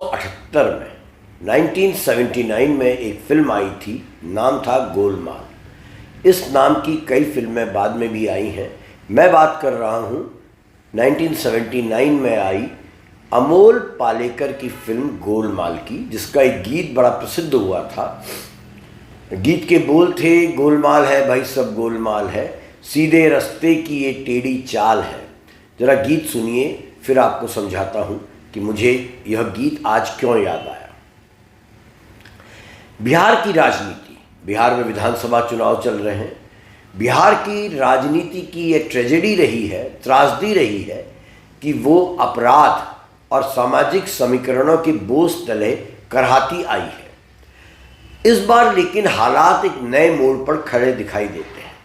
1978 में 1979 में एक फिल्म आई थी, नाम था गोलमाल। इस नाम की कई फिल्में बाद में भी आई हैं। मैं बात कर रहा हूँ 1979 में आई अमोल पालेकर की फिल्म गोलमाल की, जिसका एक गीत बड़ा प्रसिद्ध हुआ था। गीत के बोल थे, गोलमाल है भाई सब गोलमाल है, सीधे रास्ते की ये टेढ़ी चाल है। ज़रा गीत सुनिए, फिर आपको समझाता हूँ कि मुझे यह गीत आज क्यों याद आया। बिहार की राजनीति, बिहार में विधानसभा चुनाव चल रहे हैं। बिहार की राजनीति की ये ट्रेजेडी रही है, त्रासदी रही है कि वो अपराध और सामाजिक समीकरणों के बोझ तले करहाती आई है। इस बार लेकिन हालात एक नए मोड़ पर खड़े दिखाई देते हैं।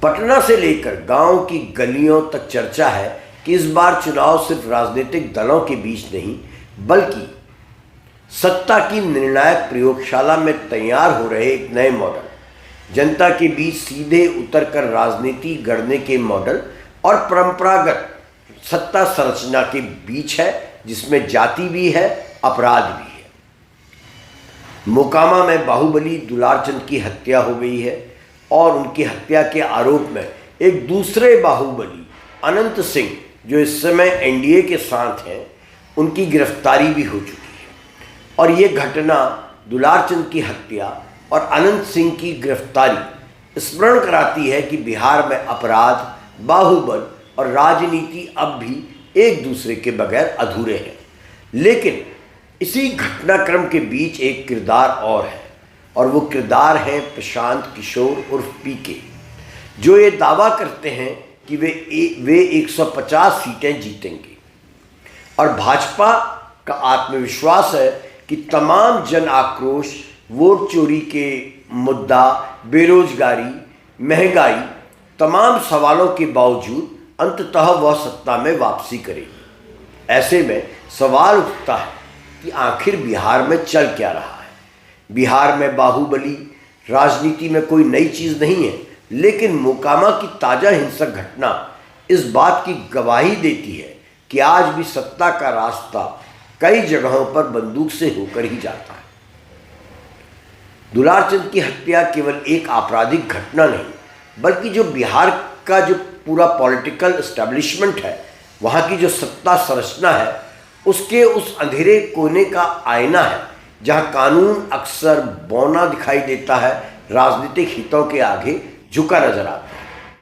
पटना से लेकर गांव की गलियों तक चर्चा है कि इस बार चुनाव सिर्फ राजनीतिक दलों के बीच नहीं, बल्कि सत्ता की निर्णायक प्रयोगशाला में तैयार हो रहे एक नए मॉडल, जनता के बीच सीधे उतरकर राजनीति गढ़ने के मॉडल और परंपरागत सत्ता संरचना के बीच है, जिसमें जाति भी है, अपराध भी है। मोकामा में बाहुबली दुलारचंद की हत्या हो गई है और उनकी हत्या के आरोप में एक दूसरे बाहुबली अनंत सिंह, जो इस समय एनडीए के साथ हैं, उनकी गिरफ्तारी भी हो चुकी है। और ये घटना, दुलारचंद की हत्या और अनंत सिंह की गिरफ्तारी, स्मरण कराती है कि बिहार में अपराध, बाहुबल और राजनीति अब भी एक दूसरे के बगैर अधूरे हैं। लेकिन इसी घटनाक्रम के बीच एक किरदार और है, और वो किरदार है प्रशांत किशोर उर्फ पीके, जो ये दावा करते हैं कि वे 150 सीटें जीतेंगे। और भाजपा का आत्मविश्वास है कि तमाम जन आक्रोश, वोट चोरी के मुद्दा, बेरोजगारी, महंगाई, तमाम सवालों के बावजूद अंततः वह सत्ता में वापसी करेगी। ऐसे में सवाल उठता है कि आखिर बिहार में चल क्या रहा है। बिहार में बाहुबली राजनीति में कोई नई चीज़ नहीं है, लेकिन मोकामा की ताज़ा हिंसक घटना इस बात की गवाही देती है कि आज भी सत्ता का रास्ता कई जगहों पर बंदूक से होकर ही जाता है। दुलारचंद की हत्या केवल एक आपराधिक घटना नहीं, बल्कि जो बिहार का जो पूरा पॉलिटिकल एस्टेब्लिशमेंट है, वहाँ की जो सत्ता संरचना है, उसके उस अंधेरे कोने का आईना है, जहाँ कानून अक्सर बौना दिखाई देता है, राजनीतिक हितों के आगे झुका नजर आता है।